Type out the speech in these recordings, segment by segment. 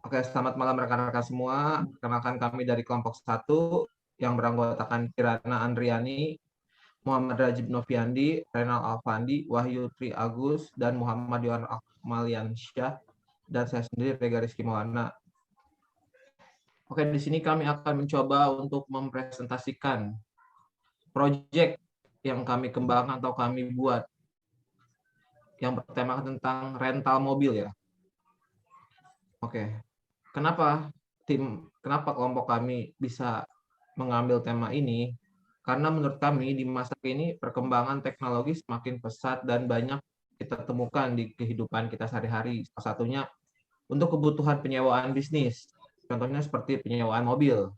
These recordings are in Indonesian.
Oke, selamat malam rekan-rekan semua. Perkenalkan kami dari kelompok 1 yang beranggotakan Kirana Andriani, Muhammad Rajib Noviandi, Renal Alfandi, Wahyu Tri Agus, dan Muhammad Yohan Akmaliansyah, dan saya sendiri Rega Rizky Maulana. Oke, di sini kami akan mencoba untuk mempresentasikan proyek yang kami kembangkan atau kami buat yang bertemakan tentang rental mobil ya. Oke. Kenapa kelompok kami bisa mengambil tema ini? Karena menurut kami di masa ini perkembangan teknologi semakin pesat dan banyak kita temukan di kehidupan kita sehari-hari. Salah satunya untuk kebutuhan penyewaan bisnis. Contohnya seperti penyewaan mobil.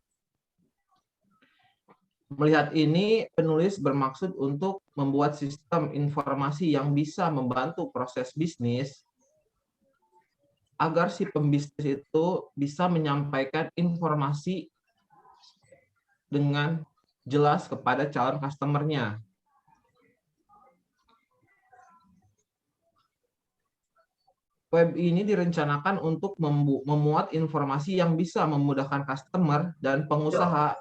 Melihat ini, penulis bermaksud untuk membuat sistem informasi yang bisa membantu proses bisnis agar si pembisnis itu bisa menyampaikan informasi dengan jelas kepada calon customer-nya. Web ini direncanakan untuk memuat informasi yang bisa memudahkan customer dan pengusaha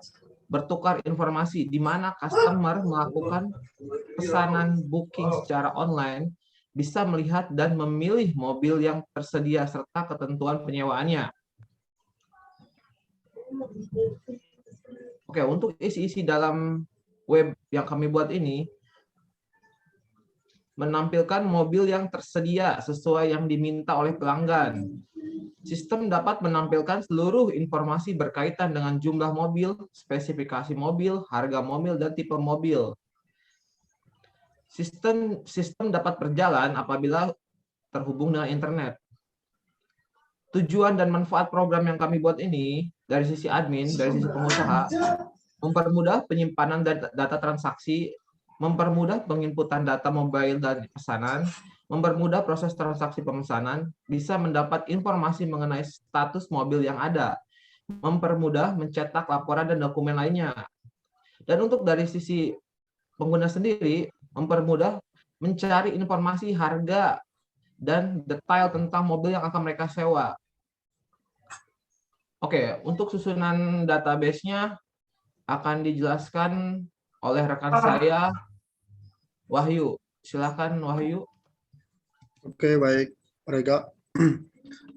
bertukar informasi di mana customer melakukan pesanan booking secara online, bisa melihat dan memilih mobil yang tersedia serta ketentuan penyewaannya. Oke, untuk isi-isi dalam web yang kami buat ini, menampilkan mobil yang tersedia sesuai yang diminta oleh pelanggan. Sistem dapat menampilkan seluruh informasi berkaitan dengan jumlah mobil, spesifikasi mobil, harga mobil, dan tipe mobil. Sistem dapat berjalan apabila terhubung dengan internet. Tujuan dan manfaat program yang kami buat ini dari sisi admin, dari sisi pengusaha, mempermudah penyimpanan data transaksi, mempermudah penginputan data mobile dan pesanan, mempermudah proses transaksi pemesanan, bisa mendapat informasi mengenai status mobil yang ada, mempermudah mencetak laporan dan dokumen lainnya. Dan untuk dari sisi pengguna sendiri, mempermudah mencari informasi harga dan detail tentang mobil yang akan mereka sewa. Oke, untuk susunan database-nya akan dijelaskan oleh rekan saya, Wahyu. Silakan Wahyu. Oke, baik, Rega.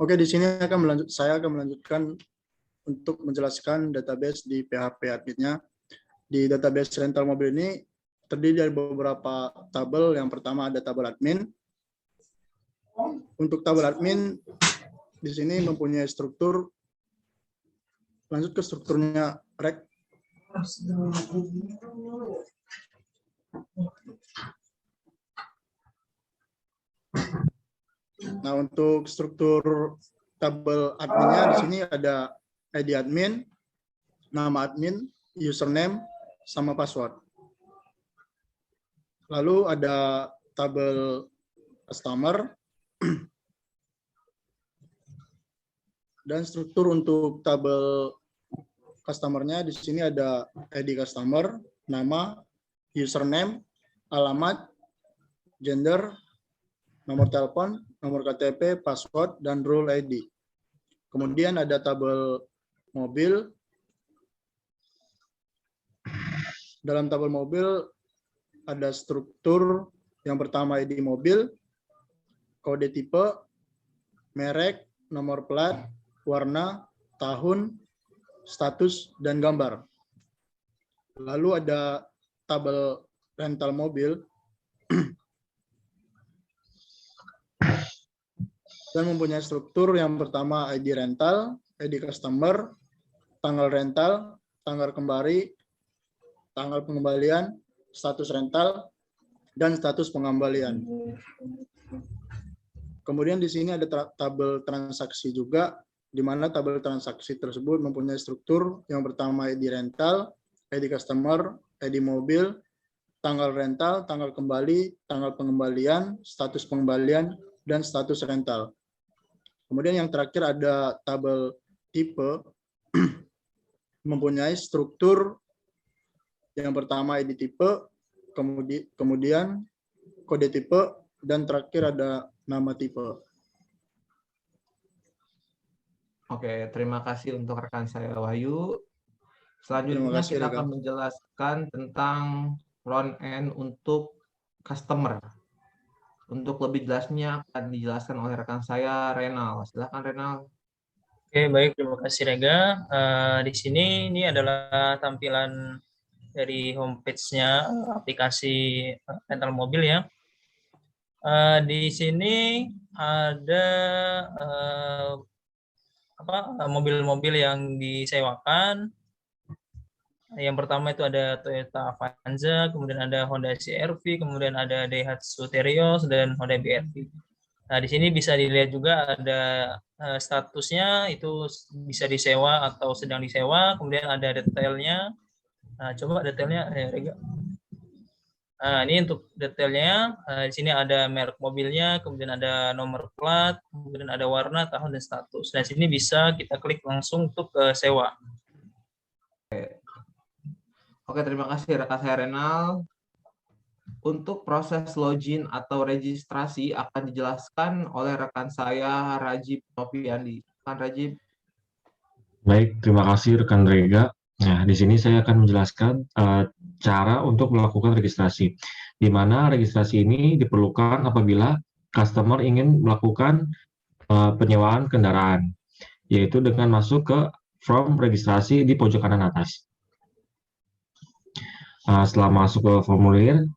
Oke, di sini saya akan melanjutkan untuk menjelaskan database di PHP adminnya. Di database rental mobil ini terdiri dari beberapa tabel. Yang pertama ada tabel admin. Untuk tabel admin di sini mempunyai struktur. Lanjut ke strukturnya, Rek. Nah, untuk struktur tabel adminnya di sini ada ID admin, nama admin, username, sama password. Lalu ada tabel customer dan struktur untuk tabel customer-nya di sini ada ID customer, nama, username, alamat, gender, nomor telepon, nomor KTP, password, dan rule ID. Kemudian ada tabel mobil. Dalam tabel mobil ada struktur yang pertama ID mobil, kode tipe, merek, nomor plat, warna, tahun, status, dan gambar. Lalu ada tabel rental mobil dan mempunyai struktur yang pertama ID rental, ID customer, tanggal rental, tanggal kembali, tanggal pengembalian, status rental, dan status pengembalian. Kemudian di sini ada tabel transaksi juga, di mana tabel transaksi tersebut mempunyai struktur yang pertama ID rental, ID customer, ID mobil, tanggal rental, tanggal kembali, tanggal pengembalian, status pengembalian, dan status rental. Kemudian yang terakhir ada tabel tipe, mempunyai struktur yang pertama ID tipe, kemudian kode tipe, dan terakhir ada nama tipe. Oke, terima kasih untuk rekan saya Wahyu. Terima Selanjutnya kasih, kita Rega. akan menjelaskan tentang front end untuk customer. Untuk lebih jelasnya akan dijelaskan oleh rekan saya Renal. Silakan Renal. Oke, baik. Terima kasih, Rega. Di sini ini adalah tampilan dari homepage-nya aplikasi rental mobil ya. Di sini ada mobil-mobil yang disewakan. Yang pertama itu ada Toyota Avanza, kemudian ada Honda CR-V, kemudian ada Daihatsu Terios dan Honda BR-V. Nah, di sini bisa dilihat juga ada statusnya itu bisa disewa atau sedang disewa, kemudian ada detailnya. Nah, coba detailnya, Rega. Nah, ini untuk detailnya. Di sini ada merek mobilnya, kemudian ada nomor plat, kemudian ada warna, tahun, dan status. Nah, di sini bisa kita klik langsung untuk sewa. Oke, terima kasih rekan saya Renal. Untuk proses login atau registrasi akan dijelaskan oleh rekan saya Rajib Noviandi. Rekan Rajib. Baik, terima kasih rekan Rega. Nah, di sini saya akan menjelaskan cara untuk melakukan registrasi, di mana registrasi ini diperlukan apabila customer ingin melakukan penyewaan kendaraan, yaitu dengan masuk ke form registrasi di pojok kanan atas. Setelah masuk ke formulir,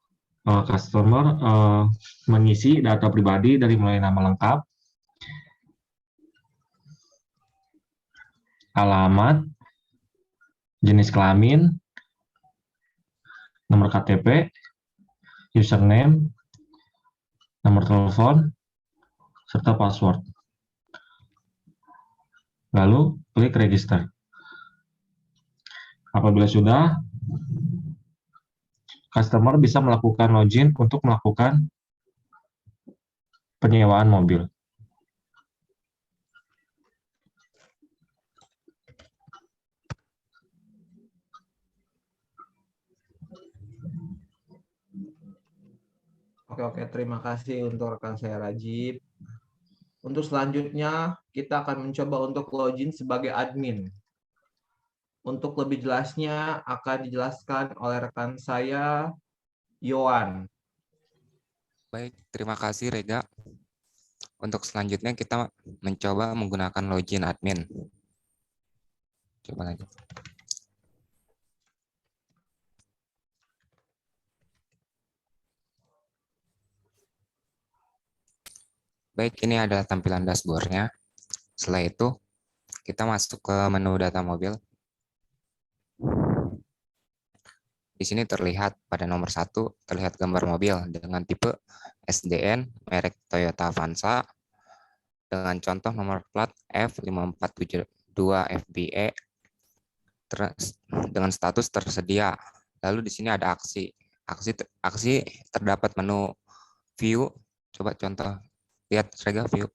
customer mengisi data pribadi dari mulai nama lengkap, alamat, jenis kelamin, nomor KTP, username, nomor telepon, serta password. Lalu klik register. Apabila sudah, customer bisa melakukan login untuk melakukan penyewaan mobil. Oke, terima kasih untuk rekan saya Rajib. Untuk selanjutnya, kita akan mencoba untuk login sebagai admin. Untuk lebih jelasnya akan dijelaskan oleh rekan saya, Yohan. Baik, terima kasih Rega. Untuk selanjutnya kita mencoba menggunakan login admin. Coba lanjut. Baik, ini adalah tampilan dashboard-nya. Setelah itu, kita masuk ke menu data mobil. Di sini terlihat pada nomor 1, terlihat gambar mobil dengan tipe SDN, merek Toyota Avanza, dengan contoh nomor plat F5472FBE, dengan status tersedia. Lalu di sini ada aksi. Aksi terdapat menu view. Coba contoh, lihat Rega view.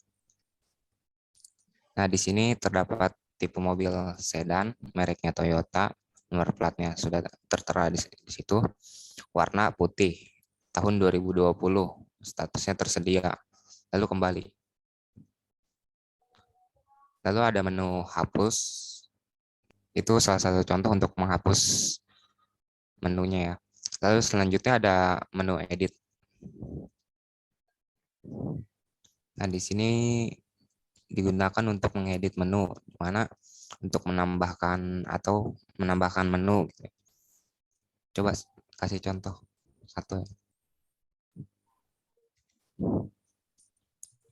Nah, di sini terdapat tipe mobil sedan, mereknya Toyota, nomor platnya sudah tertera di situ, warna putih, tahun 2020, statusnya tersedia. Lalu kembali. Lalu ada menu hapus. Itu salah satu contoh untuk menghapus menunya ya. Lalu selanjutnya ada menu edit. Nah, di sini digunakan untuk mengedit menu, di mana untuk menambahkan atau menambahkan menu. Coba kasih contoh satu.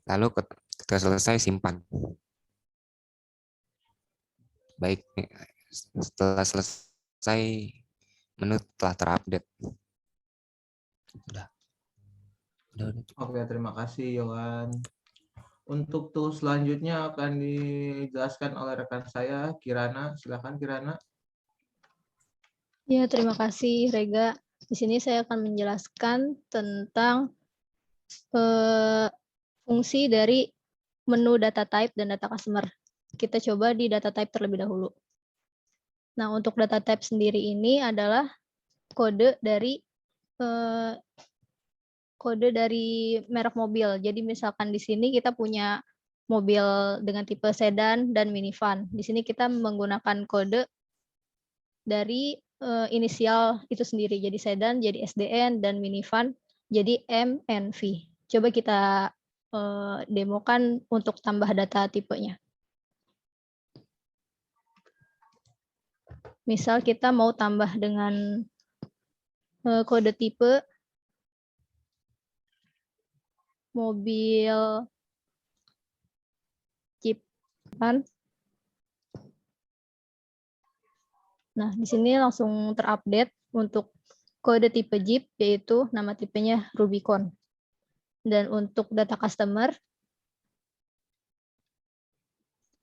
Lalu ketika selesai simpan. Baik, setelah selesai menu telah terupdate. Udah. Oke, terima kasih Yohan. Untuk tools selanjutnya akan dijelaskan oleh rekan saya, Kirana. Silakan Kirana. Ya, terima kasih Rega. Di sini saya akan menjelaskan tentang fungsi dari menu data type dan data customer. Kita coba di data type terlebih dahulu. Nah, untuk data type sendiri ini adalah kode dari merek mobil. Jadi misalkan di sini kita punya mobil dengan tipe sedan dan minivan. Di sini kita menggunakan kode dari inisial itu sendiri. Jadi sedan jadi SDN dan minivan jadi MNV. Coba kita demokan untuk tambah data tipenya. Misal kita mau tambah dengan kode tipe mobil Jeep kan. Nah, di sini langsung terupdate untuk kode tipe Jeep, yaitu nama tipenya Rubicon. Dan untuk data customer,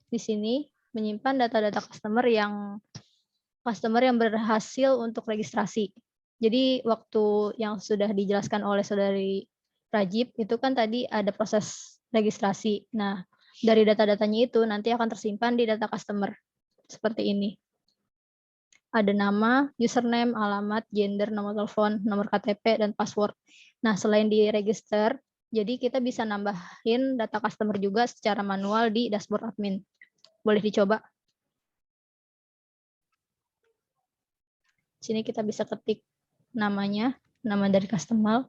di sini menyimpan data-data customer yang berhasil untuk registrasi. Jadi waktu yang sudah dijelaskan oleh saudari Rajib, itu kan tadi ada proses registrasi. Nah, dari data-datanya itu nanti akan tersimpan di data customer. Seperti ini. Ada nama, username, alamat, gender, nomor telepon, nomor KTP, dan password. Nah, selain di register, jadi kita bisa nambahin data customer juga secara manual di dashboard admin. Boleh dicoba. Sini kita bisa ketik namanya, nama dari customer.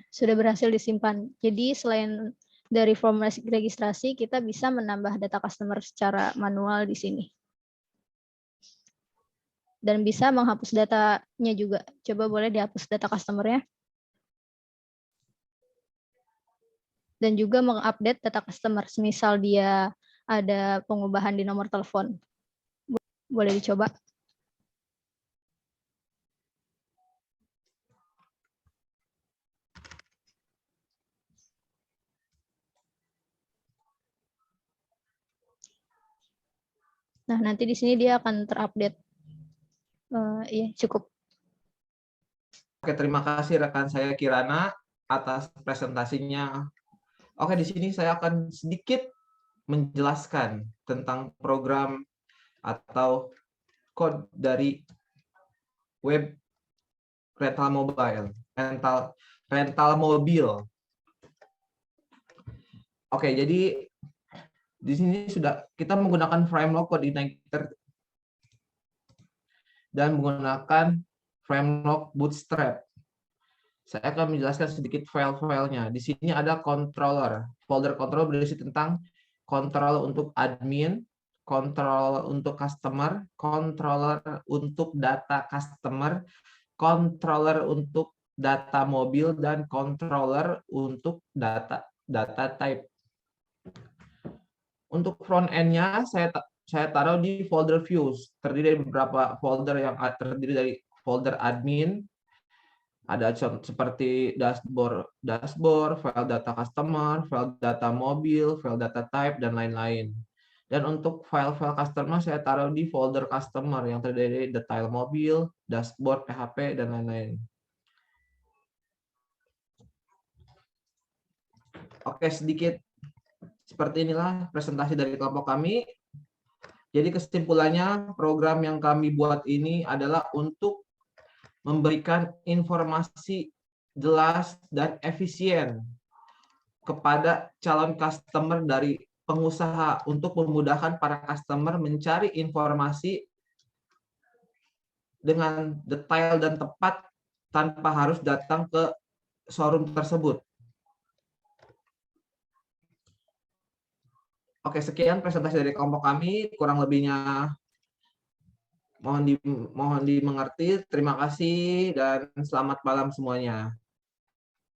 Sudah berhasil disimpan. Jadi selain dari form registrasi, kita bisa menambah data customer secara manual di sini. Dan bisa menghapus datanya juga. Coba boleh dihapus data customer-nya. Dan juga mengupdate data customer. Misal dia ada pengubahan di nomor telepon. Boleh dicoba. Nah, nanti di sini dia akan terupdate. Iya, cukup. Oke, terima kasih rekan saya Kirana atas presentasinya. Oke, di sini saya akan sedikit menjelaskan tentang program atau code dari web rental mobile, rental mobil. Oke, jadi di sini sudah kita menggunakan framework Codeigniter dan menggunakan framework Bootstrap. Saya akan menjelaskan sedikit file-filenya. Di sini ada controller. Folder controller berisi tentang controller untuk admin, controller untuk customer, controller untuk data customer, controller untuk data mobil, dan controller untuk data type. Untuk front end-nya saya taruh di folder views, terdiri dari beberapa folder yang terdiri dari folder admin, ada seperti dashboard, file data customer, file data mobil, file data type, dan lain-lain. Dan untuk file-file customer saya taruh di folder customer yang terdiri dari detail mobil, dashboard, PHP, dan lain-lain. Oke, sedikit seperti inilah presentasi dari kelompok kami. Jadi kesimpulannya, program yang kami buat ini adalah untuk memberikan informasi jelas dan efisien kepada calon customer dari pengusaha untuk memudahkan para customer mencari informasi dengan detail dan tepat tanpa harus datang ke showroom tersebut. Oke, sekian presentasi dari kelompok kami. Kurang lebihnya mohon dimengerti. Terima kasih dan selamat malam semuanya.